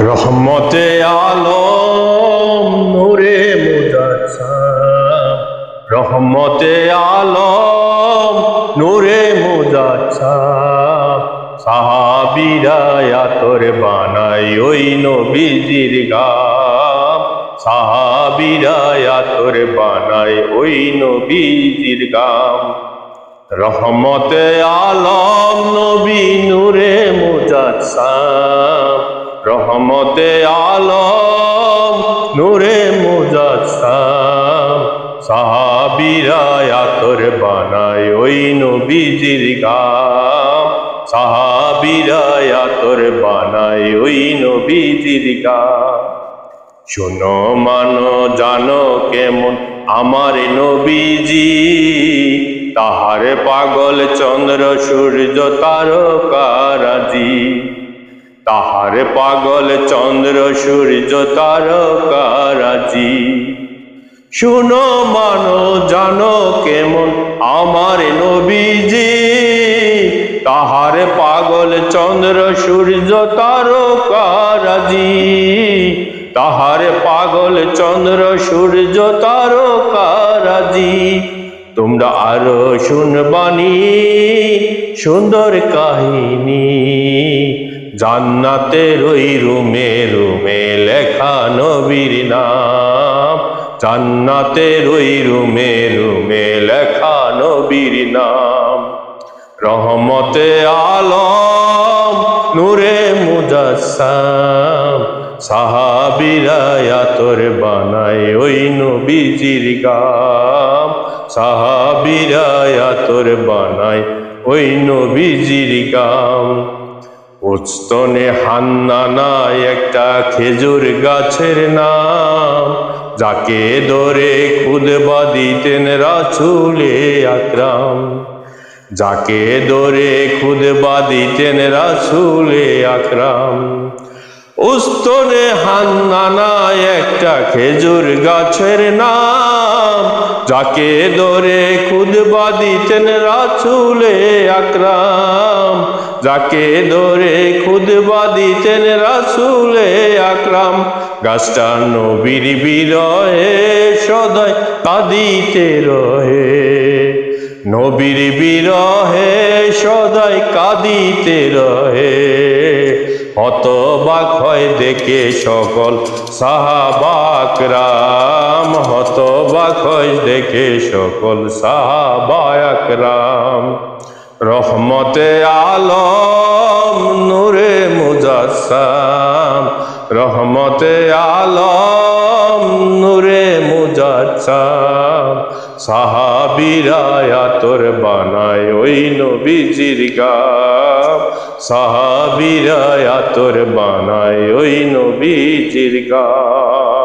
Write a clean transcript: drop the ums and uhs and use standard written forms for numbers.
রহমতে আলম নূরে মুজাসসাম, রহমতে আলম নূরে মুজাসসাম। সাহাবীরা আতর বানায় ওই নবীজির গাম, সাহাবীরা আতর বানায় ওই নবীজির গাম। রহমতে আলম নবী নূরে মুজাসসাম, রহমতে আলম নূরে মুজাসসাম। সাহাবীরা আতর বানায় ওই নবীজির গাম, সাহাবীরা আতর বানায় ওই নবীজির গাম। শোনো মানো জানো কেমন আমার নবীজি, তাহার পাগল চন্দ্র সূর্য তারকারাজি, তাহার পাগল চন্দ্র সূর্য তারকারাজি। শুনো মানো জানো কেমন আমার নবীজি, তাহার পাগল চন্দ্র সূর্য তারকারাজি, তাহার পাগল চন্দ্র সূর্য তারকারাজি। তোমরা আরো শুনবানি সুন্দর কাহিনী, জান্নাতের ওই রুমে রুমে লেখা নবীর নাম, জান্নাতের ওই রুমে রুমে লেখা নবীর নাম। রহমতে আলম নূরে মুজাসসাম, সাহাবীরা আতর বানায় ওই নবীজির গাম, সাহাবীরা আতর বানায় ওই নবীজির গাম। উস্তনে হান্নানা একটা খেজুর গাছের নাম, যাকে ধরে খুতবা দিতেন রাসূলে আকরাম, যাকে ধরে খুতবা দিতেন রাসূলে আকরাম। উস্তনে হান্নানা একটা খেজুর গাছের নাম, যাকে ধরে খুতবা দিতেন রাসূলে আকরাম, যাকে ধরে খুতবা দিতেন রাসূলে আকরাম। গাছটা নবীর বিরহে সদাই কাঁদিতে রহে, নবীর বিরহে সদাই কাঁদিতে রহে। হতবাক হয় দেখে সকল সাহাবা একরাম, হতবাক হয় দেখে সকল সাহাবা একরাম। রহমতে আলম নূরে মুজাসসাম, রহমতে আলম নূরে মুজাসসাম। সাহাবীরা আতর বানায় ওই নবীজির গাম, সাহাবীরা আতর বানায় ওই নবীজির গাম।